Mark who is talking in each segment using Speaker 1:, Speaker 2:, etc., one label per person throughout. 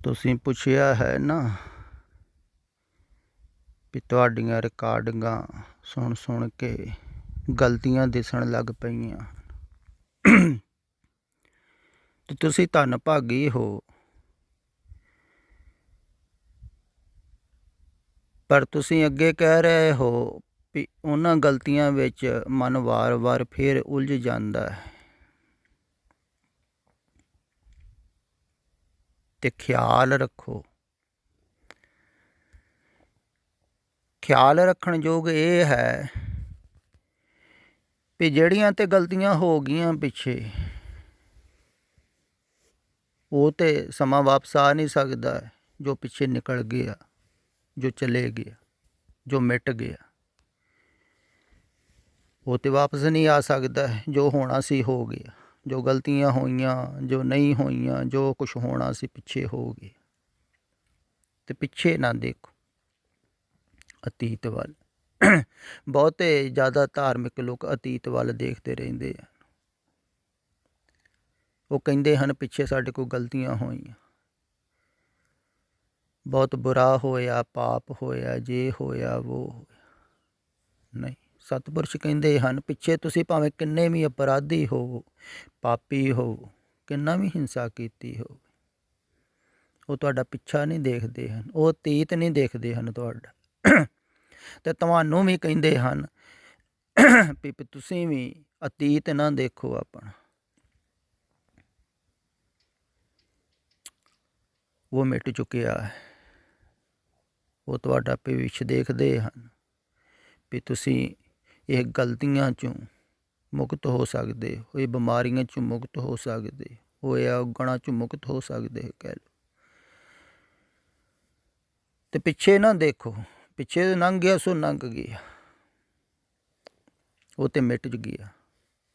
Speaker 1: ਤੁਸੀਂ ਪੁੱਛਿਆ ਹੈ ਨਾ ਵੀ ਤੁਹਾਡੀਆਂ ਰਿਕਾਰਡਿੰਗਾਂ ਸੁਣ ਸੁਣ ਕੇ ਗਲਤੀਆਂ ਦਿਸਣ ਲੱਗ ਪਈਆਂ ਤੇ ਤੁਸੀਂ ਧੰਨ ਭਾਗੀ ਹੋ। ਪਰ ਤੁਸੀਂ ਅੱਗੇ ਕਹਿ ਰਹੇ ਹੋ ਵੀ ਉਹਨਾਂ ਗਲਤੀਆਂ ਵਿੱਚ ਮਨ ਵਾਰ-ਵਾਰ ਫੇਰ ਉਲਝ ਜਾਂਦਾ ਹੈ ਤੇ ਖਿਆਲ ਰੱਖੋ। ਖਿਆਲ ਰੱਖਣ ਯੋਗ ਇਹ ਹੈ ਵੀ ਜਿਹੜੀਆਂ ਤੇ ਗਲਤੀਆਂ ਹੋ ਗਈਆਂ ਪਿੱਛੇ, ਉਹ ਤੇ ਸਮਾਂ ਵਾਪਸ ਆ ਨਹੀਂ ਸਕਦਾ। ਜੋ ਪਿੱਛੇ ਨਿਕਲ ਗਿਆ, ਜੋ ਚਲੇ ਗਿਆ, ਜੋ ਮਿਟ ਗਿਆ, ਉਹ ਤੇ ਵਾਪਸ ਨਹੀਂ ਆ ਸਕਦਾ। ਜੋ ਹੋਣਾ ਸੀ ਹੋ ਗਿਆ, ਜੋ ਗਲਤੀਆਂ ਹੋਈਆਂ, ਜੋ ਨਹੀਂ ਹੋਈਆਂ, ਜੋ ਕੁਛ ਹੋਣਾ ਸੀ ਪਿੱਛੇ ਹੋ ਗਿਆ। ਤੇ ਪਿੱਛੇ ਨਾ ਦੇਖੋ, ਅਤੀਤ ਵੱਲ। ਬਹੁਤੇ ਜ਼ਿਆਦਾ ਧਾਰਮਿਕ ਲੋਕ ਅਤੀਤ ਵੱਲ ਦੇਖਦੇ ਰਹਿੰਦੇ ਆ। ਉਹ ਕਹਿੰਦੇ ਹਨ ਪਿੱਛੇ ਸਾਡੇ ਕੋਲ ਗਲਤੀਆਂ ਹੋਈਆਂ, ਬਹੁਤ ਬੁਰਾ ਹੋਇਆ, ਪਾਪ ਹੋਇਆ, ਜੇ ਹੋਇਆ ਵੋ ਹੋਇਆ। ਨਹੀਂ, ਸਤਿਪੁਰਸ਼ ਕਹਿੰਦੇ ਹਨ ਪਿੱਛੇ ਤੁਸੀਂ ਭਾਵੇਂ ਕਿੰਨੇ ਵੀ ਅਪਰਾਧੀ ਹੋਵੋ, ਪਾਪੀ ਹੋਵੋ, ਕਿੰਨਾ ਵੀ ਹਿੰਸਾ ਕੀਤੀ ਹੋਵੇ, ਉਹ ਤੁਹਾਡਾ ਪਿੱਛਾ ਨਹੀਂ ਦੇਖਦੇ ਹਨ, ਉਹ ਅਤੀਤ ਨਹੀਂ ਦੇਖਦੇ ਹਨ ਤੁਹਾਡਾ। ਤੇ ਤੁਹਾਨੂੰ ਵੀ ਕਹਿੰਦੇ ਹਨ ਵੀ ਤੁਸੀਂ ਵੀ ਅਤੀਤ ਨਾ ਦੇਖੋ ਆਪਣਾ, ਉਹ ਮਿਟ ਚੁੱਕਿਆ ਹੈ। ਉਹ ਤੁਹਾਡਾ ਭਵਿੱਖ ਦੇਖਦੇ ਹਨ ਵੀ ਤੁਸੀਂ ਇਹ ਗਲਤੀਆਂ 'ਚੋਂ ਮੁਕਤ ਹੋ ਸਕਦੇ ਹੋ, ਇਹ ਬਿਮਾਰੀਆਂ 'ਚੋਂ ਮੁਕਤ ਹੋ ਸਕਦੇ ਹੋ, ਇਹ ਔਗਣਾਂ 'ਚੋਂ ਮੁਕਤ ਹੋ ਸਕਦੇ ਕਹਿ ਲਓ। ਤੇ ਪਿੱਛੇ ਨਾ ਦੇਖੋ, ਪਿੱਛੇ ਲੰਘ ਗਿਆ ਸੋ ਲੰਘ ਗਿਆ, ਉਹ ਤੇ ਮਿਟ ਗਿਆ।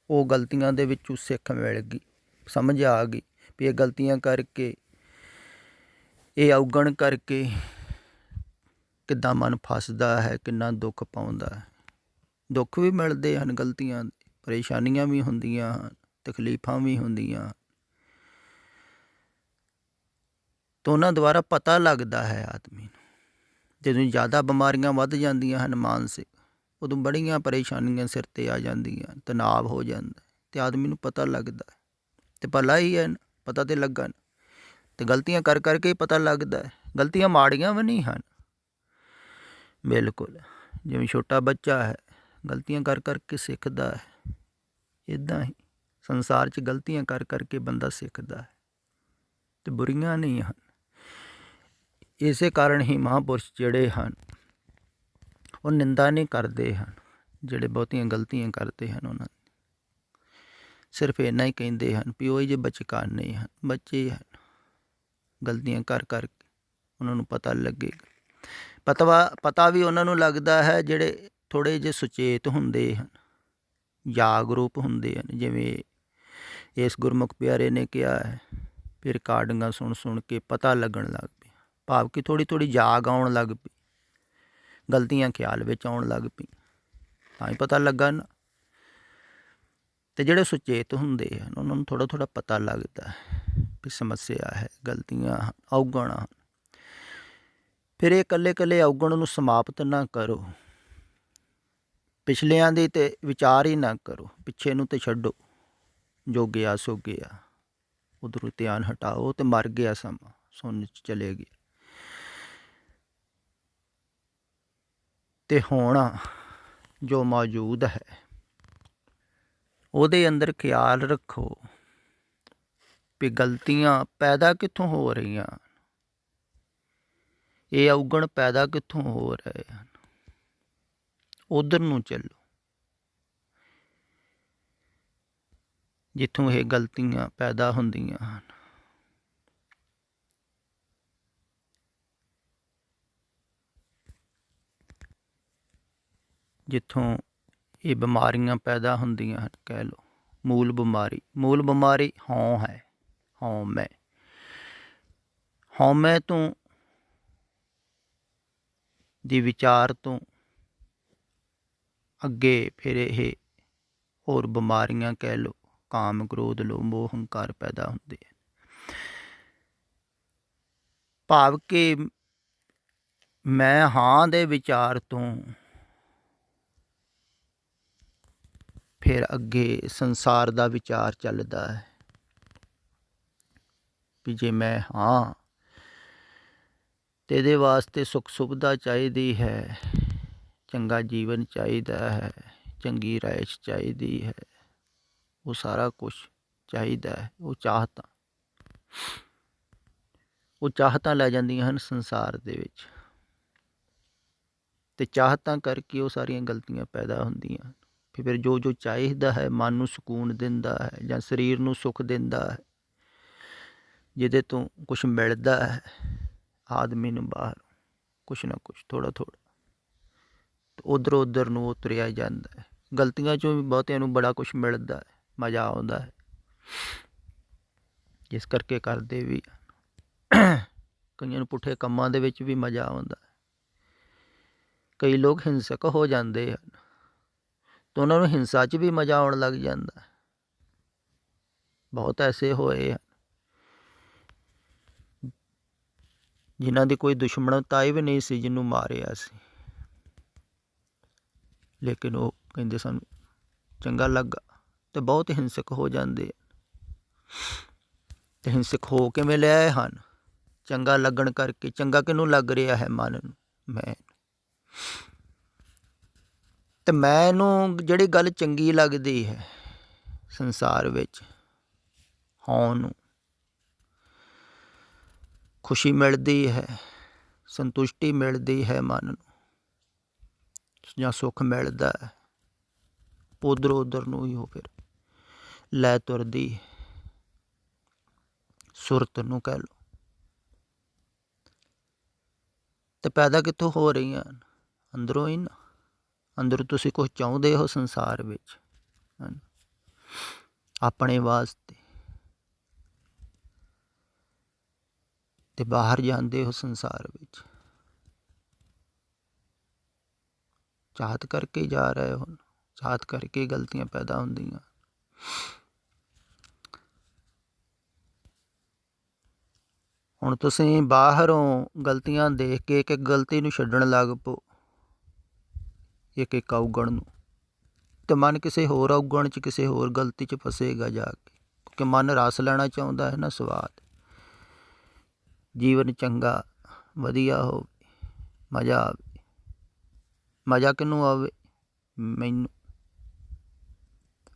Speaker 1: ਉਹ ਗਲਤੀਆਂ ਦੇ ਵਿੱਚੋਂ ਸਿੱਖ ਮਿਲ ਗਈ, ਸਮਝ ਆ ਗਈ ਵੀ ਇਹ ਗਲਤੀਆਂ ਕਰਕੇ, ਇਹ ਔਗਣ ਕਰਕੇ ਕਿੱਦਾਂ ਮਨ ਫਸਦਾ ਹੈ, ਕਿੰਨਾ ਦੁੱਖ ਪਾਉਂਦਾ ਹੈ। ਦੁੱਖ ਵੀ ਮਿਲਦੇ ਹਨ ਗਲਤੀਆਂ ਦੇ, ਪਰੇਸ਼ਾਨੀਆਂ ਵੀ ਹੁੰਦੀਆਂ ਹਨ, ਤਕਲੀਫਾਂ ਵੀ ਹੁੰਦੀਆਂ। ਤਾਂ ਉਹਨਾਂ ਦੁਆਰਾ ਪਤਾ ਲੱਗਦਾ ਹੈ ਆਦਮੀ ਨੂੰ। ਜਦੋਂ ਜ਼ਿਆਦਾ ਬਿਮਾਰੀਆਂ ਵੱਧ ਜਾਂਦੀਆਂ ਹਨ ਮਾਨਸਿਕ, ਉਦੋਂ ਬੜੀਆਂ ਪਰੇਸ਼ਾਨੀਆਂ ਸਿਰ 'ਤੇ ਆ ਜਾਂਦੀਆਂ, ਤਣਾਅ ਹੋ ਜਾਂਦਾ ਅਤੇ ਆਦਮੀ ਨੂੰ ਪਤਾ ਲੱਗਦਾ। ਅਤੇ ਭਲਾ ਹੀ ਹੈ, ਪਤਾ ਤਾਂ ਲੱਗਾ। ਅਤੇ ਗਲਤੀਆਂ ਕਰ ਕਰਕੇ ਹੀ ਪਤਾ ਲੱਗਦਾ। ਗਲਤੀਆਂ ਮਾੜੀਆਂ ਵੀ ਨਹੀਂ ਹਨ ਬਿਲਕੁਲ। ਜਿਵੇਂ ਛੋਟਾ ਬੱਚਾ ਹੈ, ਗਲਤੀਆਂ ਕਰ ਕਰਕੇ ਸਿੱਖਦਾ ਹੈ। ਇੱਦਾਂ ਹੀ ਸੰਸਾਰ 'ਚ ਗਲਤੀਆਂ ਕਰ ਕਰਕੇ ਬੰਦਾ ਸਿੱਖਦਾ ਹੈ, ਅਤੇ ਬੁਰੀਆਂ ਨਹੀਂ ਹਨ। ਇਸੇ ਕਾਰਨ ਹੀ ਮਹਾਂਪੁਰਸ਼ ਜਿਹੜੇ ਹਨ ਉਹ ਨਿੰਦਾ ਨਹੀਂ ਕਰਦੇ ਹਨ। ਜਿਹੜੇ ਬਹੁਤੀਆਂ ਗਲਤੀਆਂ ਕਰਦੇ ਹਨ ਉਹਨਾਂ ਦੀ ਸਿਰਫ ਇੰਨਾ ਹੀ ਕਹਿੰਦੇ ਹਨ ਵੀ ਉਹ ਜਿਹੇ ਬਚਕਾਨੇ ਹਨ, ਬੱਚੇ ਹਨ। ਗਲਤੀਆਂ ਕਰ ਕਰਕੇ ਉਹਨਾਂ ਨੂੰ ਪਤਾ ਲੱਗੇਗਾ। ਪਤਾ ਵੀ ਉਹਨਾਂ ਨੂੰ ਲੱਗਦਾ ਹੈ ਜਿਹੜੇ ਥੋੜ੍ਹੇ ਜਿਹੇ ਸੁਚੇਤ ਹੁੰਦੇ ਹਨ, ਜਾਗਰੂਕ ਹੁੰਦੇ ਹਨ। ਜਿਵੇਂ ਇਸ ਗੁਰਮੁਖ ਪਿਆਰੇ ਨੇ ਕਿਹਾ ਹੈ ਵੀ ਰਿਕਾਰਡਿੰਗਾਂ ਸੁਣ ਸੁਣ ਕੇ ਪਤਾ ਲੱਗਣ ਲੱਗ ਪਿਆ, ਭਾਵ ਕਿ ਥੋੜ੍ਹੀ ਥੋੜ੍ਹੀ ਜਾਗ ਆਉਣ ਲੱਗ ਪਈ, ਗਲਤੀਆਂ ਖਿਆਲ ਵਿੱਚ ਆਉਣ ਲੱਗ ਪਈ, ਤਾਂ ਹੀ ਪਤਾ ਲੱਗਾ ਨਾ। ਅਤੇ ਜਿਹੜੇ ਸੁਚੇਤ ਹੁੰਦੇ ਹਨ ਉਹਨਾਂ ਨੂੰ ਥੋੜ੍ਹਾ ਥੋੜ੍ਹਾ ਪਤਾ ਲੱਗਦਾ ਵੀ ਸਮੱਸਿਆ ਹੈ, ਗਲਤੀਆਂ ਔਗਣ ਹਨ। ਫਿਰ ਇਹ ਇਕੱਲੇ ਇਕੱਲੇ ਔਗਣ ਨੂੰ ਸਮਾਪਤ ਨਾ ਕਰੋ, ਪਿਛਲਿਆਂ ਦੀ ਤਾਂ ਵਿਚਾਰ ਹੀ ਨਾ ਕਰੋ, ਪਿੱਛੇ ਨੂੰ ਤਾਂ ਛੱਡੋ। ਜੋ ਗਿਆ ਸੋ ਗਿਆ, ਉੱਧਰੋਂ ਧਿਆਨ ਹਟਾਓ ਅਤੇ ਮਰ ਗਿਆ ਸਮਾਂ, ਸੁੰਨ 'ਚ ਚਲੇ ਗਏ। ਅਤੇ ਹੁਣ ਜੋ ਮੌਜੂਦ ਹੈ ਉਹਦੇ ਅੰਦਰ ਖਿਆਲ ਰੱਖੋ ਵੀ ਗਲਤੀਆਂ ਪੈਦਾ ਕਿੱਥੋਂ ਹੋ ਰਹੀਆਂ, ਇਹ ਔਗਣ ਪੈਦਾ ਕਿੱਥੋਂ ਹੋ ਰਹੇ ਹਨ। ਉੱਧਰ ਨੂੰ ਚੱਲੋ ਜਿੱਥੋਂ ਇਹ ਗਲਤੀਆਂ ਪੈਦਾ ਹੁੰਦੀਆਂ ਹਨ। ਜਿੱਥੋਂ ਇਹ ਬਿਮਾਰੀਆਂ ਪੈਦਾ ਹੁੰਦੀਆਂ ਹਨ ਕਹਿ ਲਓ। ਮੂਲ ਬਿਮਾਰੀ ਹਉਂ ਹੈ, ਹਉਮੈ ਤੋਂ ਦੀ ਵਿਚਾਰ ਤੋਂ ਅੱਗੇ ਫਿਰ ਇਹ ਹੋਰ ਬਿਮਾਰੀਆਂ ਕਹਿ ਲਓ, ਕਾਮ, ਕ੍ਰੋਧ, ਲੋਭ, ਮੋਹ, ਹੰਕਾਰ ਪੈਦਾ ਹੁੰਦੇ ਹਨ। ਭਾਵ ਕਿ ਮੈਂ ਹਾਂ ਦੇ ਵਿਚਾਰ ਤੋਂ ਫਿਰ ਅੱਗੇ ਸੰਸਾਰ ਦਾ ਵਿਚਾਰ ਚੱਲਦਾ ਹੈ ਵੀ ਜੇ ਮੈਂ ਹਾਂ ਤੇ ਇਹਦੇ ਵਾਸਤੇ ਸੁੱਖ ਸੁਵਿਧਾ ਚਾਹੀਦੀ ਹੈ, ਚੰਗਾ ਜੀਵਨ ਚਾਹੀਦਾ ਹੈ, ਚੰਗੀ ਰਿਹਾਇਸ਼ ਚਾਹੀਦੀ ਹੈ, ਉਹ ਸਾਰਾ ਕੁਛ ਚਾਹੀਦਾ ਹੈ। ਉਹ ਚਾਹਤਾਂ ਲੈ ਜਾਂਦੀਆਂ ਹਨ ਸੰਸਾਰ ਦੇ ਵਿੱਚ, ਅਤੇ ਚਾਹਤਾਂ ਕਰਕੇ ਉਹ ਸਾਰੀਆਂ ਗਲਤੀਆਂ ਪੈਦਾ ਹੁੰਦੀਆਂ ਹਨ। ਫਿਰ ਜੋ ਜੋ ਚਾਹੀਦਾ ਹੈ, ਮਨ ਨੂੰ ਸਕੂਨ ਦਿੰਦਾ ਹੈ ਜਾਂ ਸਰੀਰ ਨੂੰ ਸੁੱਖ ਦਿੰਦਾ ਹੈ, ਜਿਹਦੇ ਤੋਂ ਕੁਛ ਮਿਲਦਾ ਹੈ ਆਦਮੀ ਨੂੰ ਬਾਹਰ, ਕੁਛ ਨਾ ਕੁਛ ਥੋੜ੍ਹਾ ਥੋੜ੍ਹਾ, ਉੱਧਰ ਉੱਧਰ ਨੂੰ ਉਹ ਤੁਰਿਆ ਜਾਂਦਾ ਹੈ। ਗਲਤੀਆਂ 'ਚੋਂ ਵੀ ਬਹੁਤਿਆਂ ਨੂੰ ਬੜਾ ਕੁਛ ਮਿਲਦਾ ਹੈ, ਮਜ਼ਾ ਆਉਂਦਾ ਹੈ, ਜਿਸ ਕਰਕੇ ਕਰਦੇ ਵੀ। ਕਈਆਂ ਨੂੰ ਪੁੱਠੇ ਕੰਮਾਂ ਦੇ ਵਿੱਚ ਵੀ ਮਜ਼ਾ ਆਉਂਦਾ। ਕਈ ਲੋਕ ਹਿੰਸਕ ਹੋ ਜਾਂਦੇ ਹਨ ਤਾਂ ਉਹਨਾਂ ਨੂੰ ਹਿੰਸਾ 'ਚ ਵੀ ਮਜ਼ਾ ਆਉਣ ਲੱਗ ਜਾਂਦਾ। ਬਹੁਤ ਐਸੇ ਹੋਏ ਹਨ ਜਿਨ੍ਹਾਂ ਦੀ ਕੋਈ ਦੁਸ਼ਮਣਤਾ ਵੀ ਨਹੀਂ ਸੀ, ਜਿਹਨੂੰ ਮਾਰਿਆ ਸੀ, ਲੇਕਿਨ ਉਹ ਕਹਿੰਦੇ ਸਾਨੂੰ ਚੰਗਾ ਲੱਗਾ, ਅਤੇ ਬਹੁਤ ਹਿੰਸਕ ਹੋ ਜਾਂਦੇ। ਅਤੇ ਹਿੰਸਕ ਹੋ ਕਿਵੇਂ ਲਿਆਏ ਹਨ? ਚੰਗਾ ਲੱਗਣ ਕਰਕੇ। ਚੰਗਾ ਕਿਹਨੂੰ ਲੱਗ ਰਿਹਾ ਹੈ? ਮਨ ਨੂੰ, ਮੈਂ। ਅਤੇ ਮੈਨੂੰ ਜਿਹੜੀ ਗੱਲ ਚੰਗੀ ਲੱਗਦੀ ਹੈ ਸੰਸਾਰ ਵਿੱਚ, ਹੋਣ ਨੂੰ ਖੁਸ਼ੀ ਮਿਲਦੀ ਹੈ, ਸੰਤੁਸ਼ਟੀ ਮਿਲਦੀ ਹੈ ਮਨ ਨੂੰ, ਜਾਂ ਸੁੱਖ ਮਿਲਦਾ ਹੈ, ਉੱਧਰ ਉੱਧਰ ਨੂੰ ਹੀ ਉਹ ਫਿਰ ਲੈ ਤੁਰਦੀ, ਸੁਰਤ ਨੂੰ ਕਹਿ ਲਓ। ਅਤੇ ਪੈਦਾ ਕਿੱਥੋਂ ਹੋ ਰਹੀਆਂ? ਅੰਦਰੋਂ ਹੀ ਨਾ। ਅੰਦਰੋਂ ਤੁਸੀਂ ਕੁਛ ਚਾਹੁੰਦੇ ਹੋ ਸੰਸਾਰ ਵਿੱਚ ਆਪਣੇ ਵਾਸਤੇ, ਅਤੇ ਬਾਹਰ ਜਾਂਦੇ ਹੋ ਸੰਸਾਰ ਵਿੱਚ ਚਾਹਤ ਕਰਕੇ ਹੀ ਜਾ ਰਹੇ ਹੋ। ਚਾਹਤ ਕਰਕੇ ਗਲਤੀਆਂ ਪੈਦਾ ਹੁੰਦੀਆਂ। ਹੁਣ ਤੁਸੀਂ ਬਾਹਰੋਂ ਗਲਤੀਆਂ ਦੇਖ ਕੇ ਇੱਕ ਇੱਕ ਗਲਤੀ ਨੂੰ ਛੱਡਣ ਲੱਗ ਪਓ, ਇੱਕ ਇੱਕ ਔਗਣ ਨੂੰ, ਅਤੇ ਮਨ ਕਿਸੇ ਹੋਰ ਔਗਣ 'ਚ, ਕਿਸੇ ਹੋਰ ਗਲਤੀ 'ਚ ਫਸੇਗਾ ਜਾ ਕੇ, ਕਿਉਂਕਿ ਮਨ ਰਸ ਲੈਣਾ ਚਾਹੁੰਦਾ ਹੈ ਨਾ, ਸਵਾਦ। ਜੀਵਨ ਚੰਗਾ ਵਧੀਆ ਹੋਵੇ, ਮਜ਼ਾ ਆਵੇ। ਮਜ਼ਾ ਕਿਹਨੂੰ ਆਵੇ? ਮੈਨੂੰ,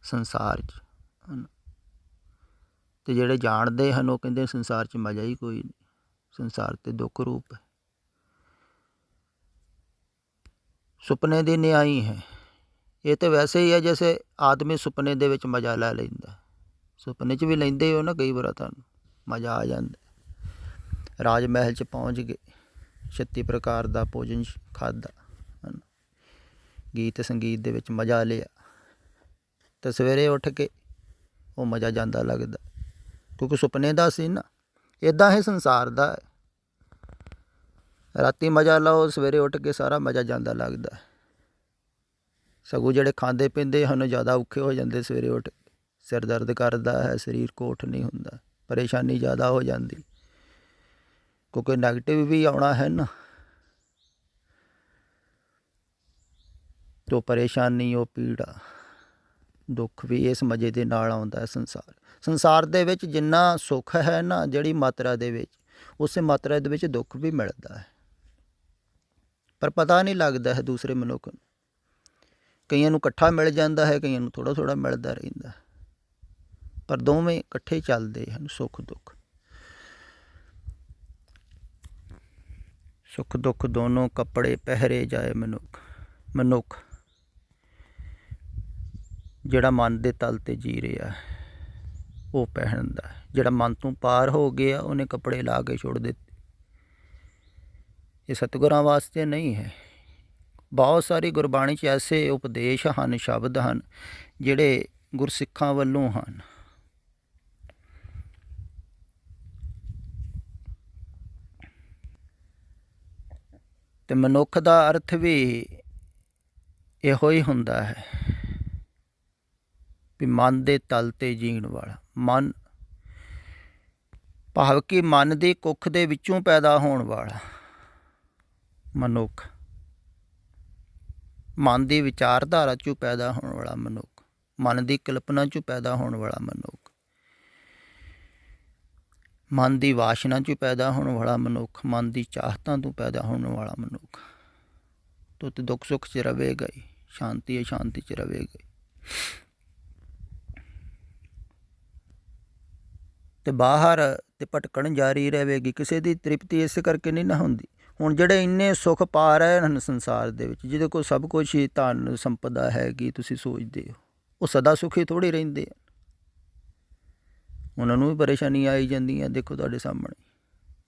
Speaker 1: ਸੰਸਾਰ 'ਚ। ਅਤੇ ਜਿਹੜੇ ਜਾਣਦੇ ਹਨ ਉਹ ਕਹਿੰਦੇ ਸੰਸਾਰ 'ਚ ਮਜ਼ਾ ਹੀ ਕੋਈ ਨਹੀਂ, ਸੰਸਾਰ ਤੇ ਦੁੱਖ ਰੂਪ ਹੈ। ਸੁਪਨੇ ਦੀ ਨਿਆਈ ਹੈ ਇਹ, ਤਾਂ ਵੈਸੇ ਹੀ ਹੈ ਜੈਸੇ ਆਦਮੀ ਸੁਪਨੇ ਦੇ ਵਿੱਚ ਮਜ਼ਾ ਲੈ ਲੈਂਦਾ। ਸੁਪਨੇ 'ਚ ਵੀ ਲੈਂਦੇ ਹੋ ਨਾ ਕਈ ਵਾਰ, ਤੁਹਾਨੂੰ ਮਜ਼ਾ ਆ ਜਾਂਦਾ। ਰਾਜ ਮਹਿਲ 'ਚ ਪਹੁੰਚ ਗਏ, 36 ਪ੍ਰਕਾਰ ਦਾ ਭੋਜਨ ਖਾਧਾ, ਗੀਤ ਸੰਗੀਤ ਦੇ ਵਿੱਚ ਮਜ਼ਾ ਲਿਆ, ਅਤੇ ਸਵੇਰੇ ਉੱਠ ਕੇ ਉਹ ਮਜ਼ਾ ਜਾਂਦਾ ਲੱਗਦਾ, ਕਿਉਂਕਿ ਸੁਪਨੇ ਦਾ ਸੀ ਨਾ। ਇੱਦਾਂ ਹੀ ਸੰਸਾਰ ਦਾ ਹੈ। ਰਾਤੀ ਮਜ਼ਾ ਲਓ, ਸਵੇਰੇ ਉੱਠ ਕੇ ਸਾਰਾ ਮਜ਼ਾ ਜਾਂਦਾ ਲੱਗਦਾ। ਸਗੋਂ ਜਿਹੜੇ ਖਾਂਦੇ ਪੀਂਦੇ ਹਨ ਜ਼ਿਆਦਾ ਔਖੇ ਹੋ ਜਾਂਦੇ ਸਵੇਰੇ ਉੱਠ ਕੇ। ਸਿਰ ਦਰਦ ਕਰਦਾ ਹੈ, ਸਰੀਰ ਕੋਠ ਨਹੀਂ ਹੁੰਦਾ, ਪਰੇਸ਼ਾਨੀ ਜ਼ਿਆਦਾ ਹੋ ਜਾਂਦੀ, ਕਿਉਂਕਿ ਨੈਗੇਟਿਵ ਵੀ ਆਉਣਾ ਹੈ ਨਾ। ਤੋ ਪਰੇਸ਼ਾਨੀ, ਉਹ ਪੀੜਾ, ਦੁੱਖ ਵੀ ਇਸ ਮਜ਼ੇ ਦੇ ਨਾਲ ਆਉਂਦਾ ਹੈ। ਸੰਸਾਰ ਦੇ ਵਿੱਚ ਜਿੰਨਾ ਸੁੱਖ ਹੈ ਨਾ, ਜਿਹੜੀ ਮਾਤਰਾ ਦੇ ਵਿੱਚ, ਉਸੇ ਮਾਤਰਾ ਦੇ ਵਿੱਚ ਦੁੱਖ ਵੀ ਮਿਲਦਾ ਹੈ, ਪਰ ਪਤਾ ਨਹੀਂ ਲੱਗਦਾ ਹੈ ਦੂਸਰੇ ਮਨੁੱਖ ਨੂੰ। ਕਈਆਂ ਨੂੰ ਇਕੱਠਾ ਮਿਲ ਜਾਂਦਾ ਹੈ, ਕਈਆਂ ਨੂੰ ਥੋੜ੍ਹਾ ਥੋੜ੍ਹਾ ਮਿਲਦਾ ਰਹਿੰਦਾ, ਪਰ ਦੋਵੇਂ ਇਕੱਠੇ ਚੱਲਦੇ ਹਨ, ਸੁੱਖ ਦੁੱਖ। ਸੁੱਖ ਦੁੱਖ ਦੋਨੋਂ ਕੱਪੜੇ ਪਹਿਰੇ ਜਾਏ ਮਨੁੱਖ ਜਿਹੜਾ ਮਨ ਦੇ ਤਲ 'ਤੇ ਜੀ ਰਿਹਾ ਉਹ ਪਹਿਨਦਾ। ਜਿਹੜਾ ਮਨ ਤੋਂ ਪਾਰ ਹੋ ਗਿਆ ਉਹਨੇ ਕੱਪੜੇ ਲਾ ਕੇ ਛੋੜ ਦਿੱਤੇ। ਇਹ ਸਤਿਗੁਰਾਂ ਵਾਸਤੇ ਨਹੀਂ ਹੈ। ਬਹੁਤ ਸਾਰੀ ਗੁਰਬਾਣੀ 'ਚ ਐਸੇ ਉਪਦੇਸ਼ ਹਨ, ਸ਼ਬਦ ਹਨ ਜਿਹੜੇ ਗੁਰਸਿੱਖਾਂ ਵੱਲੋਂ ਹਨ। ਅਤੇ ਮਨੁੱਖ ਦਾ ਅਰਥ ਵੀ ਇਹੋ ਹੀ ਹੁੰਦਾ ਹੈ ਵੀ ਮਨ ਦੇ ਤਲ 'ਤੇ ਜੀਣ ਵਾਲਾ। ਮਨ ਭਾਵ ਕਿ ਮਨ ਦੀ ਕੁੱਖ ਦੇ ਵਿੱਚੋਂ ਪੈਦਾ ਹੋਣ ਵਾਲਾ ਮਨੁੱਖ, ਮਨ ਦੀ ਵਿਚਾਰਧਾਰਾ 'ਚੋਂ ਪੈਦਾ ਹੋਣ ਵਾਲਾ ਮਨੁੱਖ, ਮਨ ਦੀ ਕਲਪਨਾ 'ਚੋਂ ਪੈਦਾ ਹੋਣ ਵਾਲਾ ਮਨੁੱਖ, ਮਨ ਦੀ ਵਾਸ਼ਨਾ 'ਚੋਂ ਪੈਦਾ ਹੋਣ ਵਾਲਾ ਮਨੁੱਖ, ਮਨ ਦੀ ਚਾਹਤਾਂ ਤੋਂ ਪੈਦਾ ਹੋਣ ਵਾਲਾ ਮਨੁੱਖ ਤੋ ਤੇ ਦੁੱਖ ਸੁੱਖ 'ਚ ਰਵੇਗਾ ਹੀ, ਸ਼ਾਂਤੀ ਅਸ਼ਾਂਤੀ 'ਚ ਰਵੇਗਾ ਹੀ। ਤੇ ਬਾਹਰ ਤੇ ਭਟਕਣ ਜਾਰੀ ਰਹੇਗੀ। ਕਿਸੇ ਦੀ ਤ੍ਰਿਪਤੀ ਇਸ ਕਰਕੇ ਨਹੀਂ ਨਾ ਹੁੰਦੀ। ਹੁਣ ਜਿਹੜੇ ਇੰਨੇ ਸੁੱਖ ਪਾ ਰਹੇ ਹਨ ਸੰਸਾਰ ਦੇ ਵਿੱਚ, ਜਿਹਦੇ ਕੋਲ ਸਭ ਕੁਛ ਹੀ ਧਨ ਸੰਪਦਾ ਹੈਗੀ, ਤੁਸੀਂ ਸੋਚਦੇ ਹੋ ਉਹ ਸਦਾ ਸੁਖੀ ਥੋੜ੍ਹੇ ਰਹਿੰਦੇ ਆ। ਉਹਨਾਂ ਨੂੰ ਵੀ ਪਰੇਸ਼ਾਨੀ ਆਈ ਜਾਂਦੀਆਂ। ਦੇਖੋ ਤੁਹਾਡੇ ਸਾਹਮਣੇ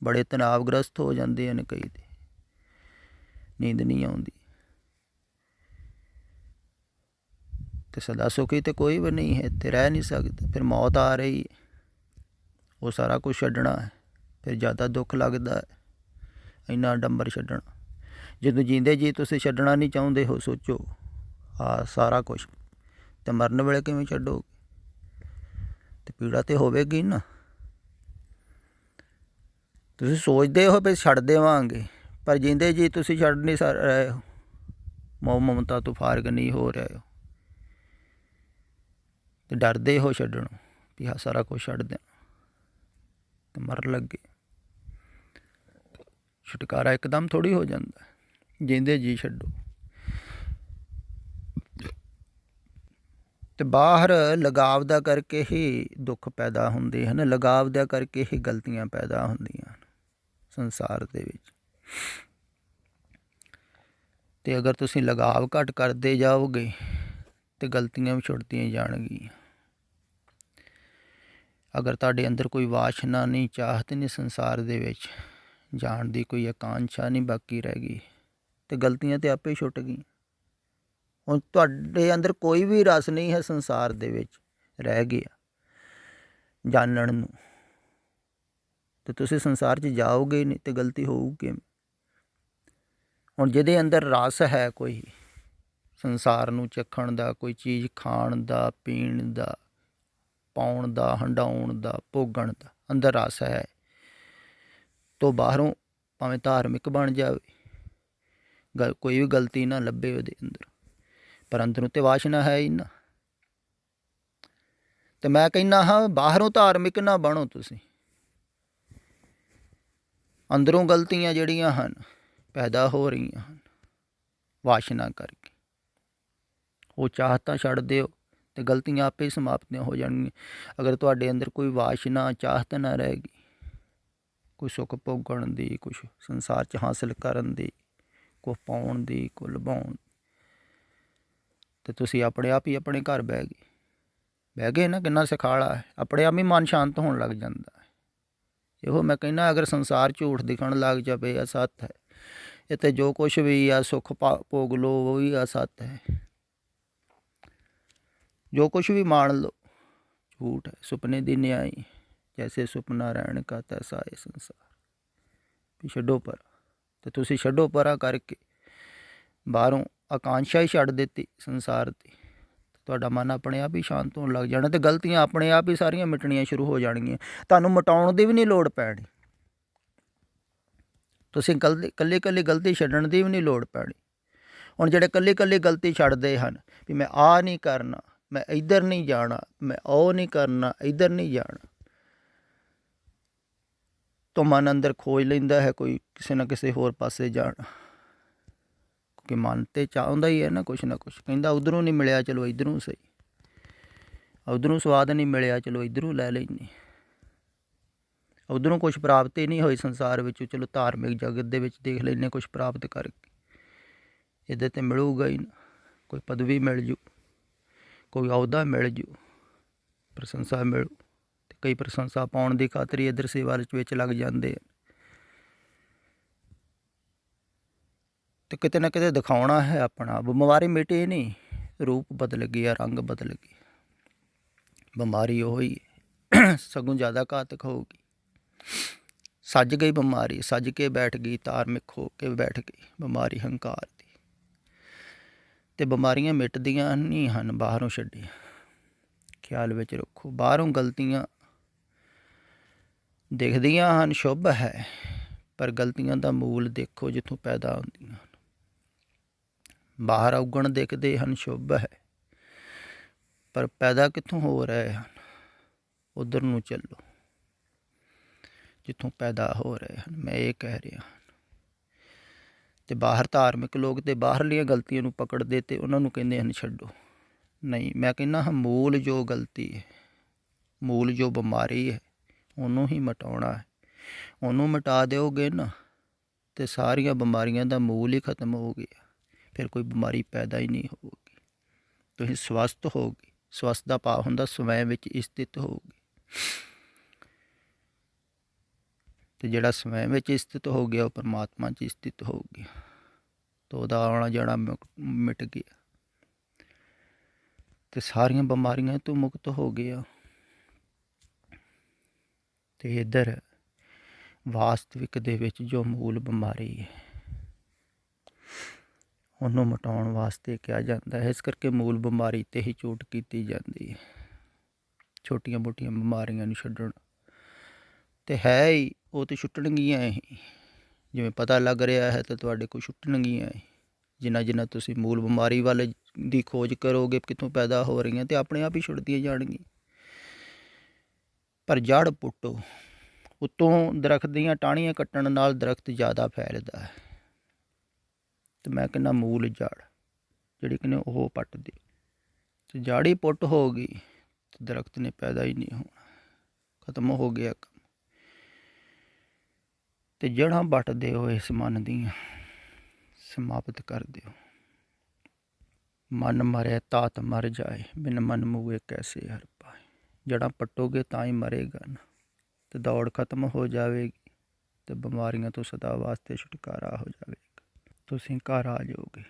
Speaker 1: ਬੜੇ ਤਣਾਵਗ੍ਰਸਤ ਹੋ ਜਾਂਦੇ ਹਨ ਕਈ, ਤੇ ਨੀਂਦ ਨਹੀਂ ਆਉਂਦੀ। ਤੇ ਸਦਾ ਸੁਖੀ ਤੇ ਕੋਈ ਵੀ ਨਹੀਂ ਹੈ, ਇੱਥੇ ਰਹਿ ਨਹੀਂ ਸਕਦਾ। ਫਿਰ ਮੌਤ ਆ ਰਹੀ ਹੈ, ਉਹ ਸਾਰਾ ਕੁਛ ਛੱਡਣਾ ਹੈ, ਫਿਰ ਜ਼ਿਆਦਾ ਦੁੱਖ ਲੱਗਦਾ ਹੈ ਇੰਨਾ ਆਡੰਬਰ ਛੱਡਣਾ। ਜਦੋਂ ਜੀਂਦੇ ਜੀ ਤੁਸੀਂ ਛੱਡਣਾ ਨਹੀਂ ਚਾਹੁੰਦੇ ਹੋ, ਸੋਚੋ ਸਾਰਾ ਕੁਛ, ਅਤੇ ਮਰਨ ਵੇਲੇ ਕਿਵੇਂ ਛੱਡੋਗੇ? ਅਤੇ ਪੀੜਾ ਤਾਂ ਹੋਵੇਗੀ ਨਾ। ਤੁਸੀਂ ਸੋਚਦੇ ਹੋ ਵੀ ਛੱਡ ਦੇਵਾਂਗੇ, ਪਰ ਜੀਂਦੇ ਜੀ ਤੁਸੀਂ ਛੱਡ ਨਹੀਂ ਰਹੇ ਹੋ, ਮੋਹ ਮਮਤਾ ਤੋਂ ਫਾਰਗ ਨਹੀਂ ਹੋ ਰਹੇ ਹੋ, ਅਤੇ ਡਰਦੇ ਹੋ ਛੱਡਣੋਂ ਵੀ ਆਹ ਸਾਰਾ ਕੁਛ ਛੱਡ ਦੇਣਾ ਅਤੇ ਮਰਨ ਲੱਗੇ। ਛੁਟਕਾਰਾ ਇੱਕਦਮ ਥੋੜ੍ਹੀ ਹੋ ਜਾਂਦਾ, ਜੀਂਦੇ ਜੀ ਛੱਡੋ। ਅਤੇ ਬਾਹਰ ਲਗਾਵ ਦਾ ਕਰਕੇ ਹੀ ਦੁੱਖ ਪੈਦਾ ਹੁੰਦੇ ਹਨ, ਲਗਾਵ ਦਾ ਕਰਕੇ ਹੀ ਗਲਤੀਆਂ ਪੈਦਾ ਹੁੰਦੀਆਂ ਹਨ ਸੰਸਾਰ ਦੇ ਵਿੱਚ। ਅਤੇ ਅਗਰ ਤੁਸੀਂ ਲਗਾਵ ਘੱਟ ਕਰਦੇ ਜਾਓਗੇ ਤਾਂ ਗਲਤੀਆਂ ਵੀ ਛੁੱਟਦੀਆਂ ਜਾਣਗੀਆਂ। ਅਗਰ ਤੁਹਾਡੇ ਅੰਦਰ ਕੋਈ ਵਾਸ਼ਨਾ ਨਹੀਂ, ਚਾਹਤ ਨਹੀਂ ਸੰਸਾਰ ਦੇ ਵਿੱਚ ਜਾਣ ਦੀ, ਕੋਈ ਆਕਾਂਸ਼ਾ ਨਹੀਂ ਬਾਕੀ ਰਹਿ ਗਈ, ਅਤੇ ਗਲਤੀਆਂ ਤਾਂ ਆਪੇ ਛੁੱਟ ਗਈਆਂ। ਹੁਣ ਤੁਹਾਡੇ ਅੰਦਰ ਕੋਈ ਵੀ ਰਸ ਨਹੀਂ ਹੈ ਸੰਸਾਰ ਦੇ ਵਿੱਚ ਰਹਿ ਗਿਆ ਜਾਣਨ ਨੂੰ, ਅਤੇ ਤੁਸੀਂ ਸੰਸਾਰ 'ਚ ਜਾਓਗੇ ਨਹੀਂ, ਅਤੇ ਗਲਤੀ ਹੋਊਗੀ ਕਿਵੇਂ? ਹੁਣ ਜਿਹਦੇ ਅੰਦਰ ਰਸ ਹੈ ਕੋਈ ਸੰਸਾਰ ਨੂੰ ਚੱਖਣ ਦਾ, ਕੋਈ ਚੀਜ਼ ਖਾਣ ਦਾ, ਪੀਣ ਦਾ, ਪਾਉਣ ਦਾ, ਹੰਡਾਉਣ ਦਾ, ਭੋਗਣ ਦਾ ਅੰਦਰ ਰਸ ਹੈ, ਤੋਂ ਬਾਹਰੋਂ ਭਾਵੇਂ ਧਾਰਮਿਕ ਬਣ ਜਾਵੇ, ਕੋਈ ਵੀ ਗਲਤੀ ਨਾ ਲੱਭੇ ਉਹਦੇ ਅੰਦਰ, ਪਰ ਅੰਦਰੋਂ ਤਾਂ ਵਾਸ਼ਨਾ ਹੈ ਹੀ ਨਾ। ਅਤੇ ਮੈਂ ਕਹਿੰਦਾ ਹਾਂ ਬਾਹਰੋਂ ਧਾਰਮਿਕ ਨਾ ਬਣੋ ਤੁਸੀਂ, ਅੰਦਰੋਂ ਗਲਤੀਆਂ ਜਿਹੜੀਆਂ ਹਨ ਪੈਦਾ ਹੋ ਰਹੀਆਂ ਹਨ ਵਾਸ਼ਨਾ ਕਰਕੇ, ਉਹ ਚਾਹਤਾਂ ਛੱਡ ਦਿਓ ਅਤੇ ਗਲਤੀਆਂ ਆਪੇ ਸਮਾਪਤ ਹੋ ਜਾਣਗੀਆਂ। ਅਗਰ ਤੁਹਾਡੇ ਅੰਦਰ ਕੋਈ ਵਾਸ਼ਨਾ ਚਾਹਤ ਨਾ ਰਹੇਗੀ, ਕੋਈ ਸੁੱਖ ਭੋਗਣ ਦੀ, ਕੁਛ ਸੰਸਾਰ 'ਚ ਹਾਸਿਲ ਕਰਨ ਦੀ, ਕੁਛ ਪਾਉਣ ਦੀ, ਕੁਛ ਲਭਾਉਣ, ਅਤੇ ਤੁਸੀਂ ਆਪਣੇ ਆਪ ਹੀ ਆਪਣੇ ਘਰ ਬਹਿ ਗਏ ਨਾ। ਕਿੰਨਾ ਸਿਖਾਲਾ ਹੈ, ਆਪਣੇ ਆਪ ਹੀ ਮਨ ਸ਼ਾਂਤ ਹੋਣ ਲੱਗ ਜਾਂਦਾ ਹੈ। ਇਹੋ ਮੈਂ ਕਹਿੰਦਾ, ਅਗਰ ਸੰਸਾਰ ਝੂਠ ਦਿਖਣ ਲੱਗ ਜਾਵੇ ਇਹ ਸੱਤ ਹੈ, ਇੱਥੇ ਜੋ ਕੁਛ ਵੀ ਆ ਸੁੱਖ ਭੋਗ ਲਓ ਉਹ ਵੀ ਅਸੱਤ ਹੈ, ਜੋ ਕੁਛ ਵੀ ਮਾਣ ਲਓ ਝੂਠ ਹੈ। ਸੁਪਨੇ ਦੀ ਨਿਆਈ ਜੈਸੇ ਸੁਪਨਾ ਰਹਿਣ ਕਾ ਤੈਸਾ ਇਹ ਸੰਸਾਰ, ਵੀ ਛੱਡੋ ਪਰਾ। ਅਤੇ ਤੁਸੀਂ ਛੱਡੋ ਪਰਾ ਕਰਕੇ ਬਾਹਰੋਂ ਆਕਾਂਸ਼ਾ ਹੀ ਛੱਡ ਦਿੱਤੀ ਸੰਸਾਰ ਦੀ, ਤੁਹਾਡਾ ਮਨ ਆਪਣੇ ਆਪ ਹੀ ਸ਼ਾਂਤ ਹੋਣ ਲੱਗ ਜਾਣਾ, ਅਤੇ ਗਲਤੀਆਂ ਆਪਣੇ ਆਪ ਹੀ ਸਾਰੀਆਂ ਮਿਟਣੀਆਂ ਸ਼ੁਰੂ ਹੋ ਜਾਣਗੀਆਂ। ਤੁਹਾਨੂੰ ਮਿਟਾਉਣ ਦੀ ਵੀ ਨਹੀਂ ਲੋੜ ਪੈਣੀ, ਤੁਸੀਂ ਇਕੱਲੀ ਗਲਤੀ ਛੱਡਣ ਦੀ ਵੀ ਨਹੀਂ ਲੋੜ ਪੈਣੀ। ਹੁਣ ਜਿਹੜੇ ਇਕੱਲੀ ਗਲਤੀ ਛੱਡਦੇ ਹਨ ਵੀ ਮੈਂ ਆਹ ਨਹੀਂ ਕਰਨਾ, ਮੈਂ ਇੱਧਰ ਨਹੀਂ ਜਾਣਾ, ਮੈਂ ਉਹ ਨਹੀਂ ਕਰਨਾ, ਇੱਧਰ ਨਹੀਂ ਜਾਣਾ, ਤੋਂ ਮਨ ਅੰਦਰ ਖੋਜ ਲੈਂਦਾ ਹੈ ਕੋਈ ਕਿਸੇ ਨਾ ਕਿਸੇ ਹੋਰ ਪਾਸੇ ਜਾਣਾ, ਕਿਉਂਕਿ ਮਨ ਤਾਂ ਚਾਹੁੰਦਾ ਹੀ ਹੈ ਨਾ ਕੁਛ, ਕਹਿੰਦਾ ਉੱਧਰੋਂ ਨਹੀਂ ਮਿਲਿਆ ਚਲੋ ਇੱਧਰੋਂ ਸਹੀ, ਉੱਧਰੋਂ ਸਵਾਦ ਨਹੀਂ ਮਿਲਿਆ ਚਲੋ ਇੱਧਰੋਂ ਲੈ ਲੈਂਦੇ, ਉੱਧਰੋਂ ਕੁਛ ਪ੍ਰਾਪਤੀ ਨਹੀਂ ਹੋਈ ਸੰਸਾਰ ਵਿੱਚ, ਚਲੋ ਧਾਰਮਿਕ ਜਗਤ ਦੇ ਵਿੱਚ ਦੇਖ ਲੈਂਦੇ ਕੁਛ ਪ੍ਰਾਪਤ ਕਰਕੇ, ਇਹਦੇ 'ਤੇ ਮਿਲੂਗਾ ਹੀ ਨਾ, ਕੋਈ ਪਦਵੀ ਮਿਲ ਜੂ, ਕੋਈ ਅਹੁਦਾ ਮਿਲ ਜੂ, ਪ੍ਰਸ਼ੰਸਾ ਮਿਲੂ, ਅਤੇ ਕਈ ਪ੍ਰਸ਼ੰਸਾ ਪਾਉਣ ਦੀ ਖਾਤਰ ਹੀ ਇੱਧਰ ਸੇਵਾ ਵਿੱਚ ਲੱਗ ਜਾਂਦੇ ਆ, ਅਤੇ ਕਿਤੇ ਨਾ ਕਿਤੇ ਦਿਖਾਉਣਾ ਹੈ ਆਪਣਾ। ਬਿਮਾਰੀ ਮਿਟੀ ਨਹੀਂ, ਰੂਪ ਬਦਲ ਗਿਆ, ਰੰਗ ਬਦਲ ਗਿਆ, ਬਿਮਾਰੀ ਉਹੀ ਸਗੋਂ ਜ਼ਿਆਦਾ ਘਾਤਕ ਹੋਊਗੀ। ਸੱਜ ਗਈ ਬਿਮਾਰੀ, ਸੱਜ ਕੇ ਬੈਠ ਗਈ, ਧਾਰਮਿਕ ਹੋ ਕੇ ਬੈਠ ਗਈ ਬਿਮਾਰੀ ਹੰਕਾਰ ਦੀ। ਅਤੇ ਬਿਮਾਰੀਆਂ ਮਿਟਦੀਆਂ ਨਹੀਂ ਹਨ ਬਾਹਰੋਂ ਛੱਡੀਆਂ, ਖਿਆਲ ਵਿੱਚ ਰੱਖੋ। ਬਾਹਰੋਂ ਗਲਤੀਆਂ ਦਿਖਦੀਆਂ ਹਨ ਸ਼ੁਭ ਹੈ, ਪਰ ਗਲਤੀਆਂ ਦਾ ਮੂਲ ਦੇਖੋ ਜਿੱਥੋਂ ਪੈਦਾ ਹੁੰਦੀਆਂ ਹਨ। ਬਾਹਰ ਔਗਣ ਦਿਖਦੇ ਹਨ ਸ਼ੁਭ ਹੈ, ਪਰ ਪੈਦਾ ਕਿੱਥੋਂ ਹੋ ਰਹੇ ਹਨ? ਉੱਧਰ ਨੂੰ ਚੱਲੋ ਜਿੱਥੋਂ ਪੈਦਾ ਹੋ ਰਹੇ ਹਨ। ਮੈਂ ਇਹ ਕਹਿ ਰਿਹਾ ਹਾਂ। ਅਤੇ ਬਾਹਰ ਧਾਰਮਿਕ ਲੋਕ ਤਾਂ ਬਾਹਰਲੀਆਂ ਗਲਤੀਆਂ ਨੂੰ ਪਕੜਦੇ ਅਤੇ ਉਹਨਾਂ ਨੂੰ ਕਹਿੰਦੇ ਹਨ ਛੱਡੋ। ਨਹੀਂ, ਮੈਂ ਕਹਿੰਦਾ ਹਾਂ ਮੂਲ ਜੋ ਗਲਤੀ ਹੈ, ਮੂਲ ਜੋ ਬਿਮਾਰੀ ਹੈ, ਉਹਨੂੰ ਹੀ ਮਿਟਾਉਣਾ ਹੈ। ਉਹਨੂੰ ਮਿਟਾ ਦਿਓਗੇ ਨਾ ਅਤੇ ਸਾਰੀਆਂ ਬਿਮਾਰੀਆਂ ਦਾ ਮੂਲ ਹੀ ਖਤਮ ਹੋ ਗਿਆ। ਫਿਰ ਕੋਈ ਬਿਮਾਰੀ ਪੈਦਾ ਹੀ ਨਹੀਂ ਹੋਊਗੀ। ਤੁਸੀਂ ਸਵਸਥ ਹੋਊਗੀ। ਸਵਸਥ ਦਾ ਭਾਵ ਹੁੰਦਾ ਸਵੈਂ ਵਿੱਚ ਸਥਿਤ ਹੋਊਗੀ। ਅਤੇ ਜਿਹੜਾ ਸਵੈਂ ਵਿੱਚ ਸਥਿਤ ਹੋ ਗਿਆ ਉਹ ਪਰਮਾਤਮਾ 'ਚ ਸਥਿਤ ਹੋ ਗਿਆ, ਤਾਂ ਉਹਦਾ ਆਉਣਾ ਜਾਣਾ ਮਿਟ ਗਿਆ ਅਤੇ ਸਾਰੀਆਂ ਬਿਮਾਰੀਆਂ ਤੋਂ ਮੁਕਤ ਹੋ ਗਿਆ। ਅਤੇ ਇੱਧਰ ਵਾਸਤਵਿਕ ਦੇ ਵਿੱਚ ਜੋ ਮੂਲ ਬਿਮਾਰੀ ਹੈ ਉਹਨੂੰ ਮਿਟਾਉਣ ਵਾਸਤੇ ਕਿਹਾ ਜਾਂਦਾ ਹੈ। ਇਸ ਕਰਕੇ ਮੂਲ ਬਿਮਾਰੀ 'ਤੇ ਹੀ ਚੋਟ ਕੀਤੀ ਜਾਂਦੀ ਹੈ। ਛੋਟੀਆਂ ਮੋਟੀਆਂ ਬਿਮਾਰੀਆਂ ਨੂੰ ਛੱਡਣ ਅਤੇ ਹੈ ਹੀ, ਉਹ ਤਾਂ ਛੁੱਟਣਗੀਆਂ ਹੀ। ਜਿਵੇਂ ਪਤਾ ਲੱਗ ਰਿਹਾ ਹੈ ਤਾਂ ਤੁਹਾਡੇ ਕੋਲ ਛੁੱਟਣਗੀਆਂ ਹੀ। ਜਿੰਨਾ ਤੁਸੀਂ ਮੂਲ ਬਿਮਾਰੀ ਵੱਲ ਦੀ ਖੋਜ ਕਰੋਗੇ ਕਿੱਥੋਂ ਪੈਦਾ ਹੋ ਰਹੀਆਂ ਅਤੇ ਆਪਣੇ ਆਪ ਹੀ ਛੁੱਟਦੀਆਂ ਜਾਣਗੀਆਂ। ਪਰ ਜੜ੍ਹ ਪੁੱਟੋ। ਉੱਤੋਂ ਦਰੱਖਤ ਦੀਆਂ ਟਾਹਣੀਆਂ ਕੱਟਣ ਨਾਲ ਦਰੱਖਤ ਜ਼ਿਆਦਾ ਫੈਲਦਾ ਹੈ। ਅਤੇ ਮੈਂ ਕਹਿੰਦਾ ਮੂਲ ਜੜ੍ਹ ਜਿਹੜੀ ਕਹਿੰਦੇ ਉਹ ਪੱਟ ਦਿਓ। ਅਤੇ ਜੜ੍ਹ ਹੀ ਪੁੱਟ ਹੋ ਗਈ ਅਤੇ ਦਰੱਖਤ ਨੇ ਪੈਦਾ ਹੀ ਨਹੀਂ ਹੋਣਾ, ਖਤਮ ਹੋ ਗਿਆ ਕੰਮ। ਅਤੇ ਜੜ੍ਹਾਂ ਵੱਟ ਦਿਓ ਇਸ ਮਨ ਦੀਆਂ, ਸਮਾਪਤ ਕਰ ਦਿਓ। ਮਨ ਮਰੇ ਤਾਤ ਮਰ ਜਾਏ, ਬਿਨ ਮਨ ਮੂਏ ਕੈਸੇ ਹਰ ਪਾਏ। ਜੜ੍ਹਾਂ ਪੱਟੋਗੇ ਤਾਂ ਹੀ ਮਰੇਗਾ ਨਾ, ਅਤੇ ਦੌੜ ਖਤਮ ਹੋ ਜਾਵੇਗੀ ਅਤੇ ਬਿਮਾਰੀਆਂ ਤੋਂ ਸਦਾ ਵਾਸਤੇ ਛੁਟਕਾਰਾ ਹੋ ਜਾਵੇਗਾ। ਤੁਸੀਂ ਘਰ ਆ ਜਾਓਗੇ।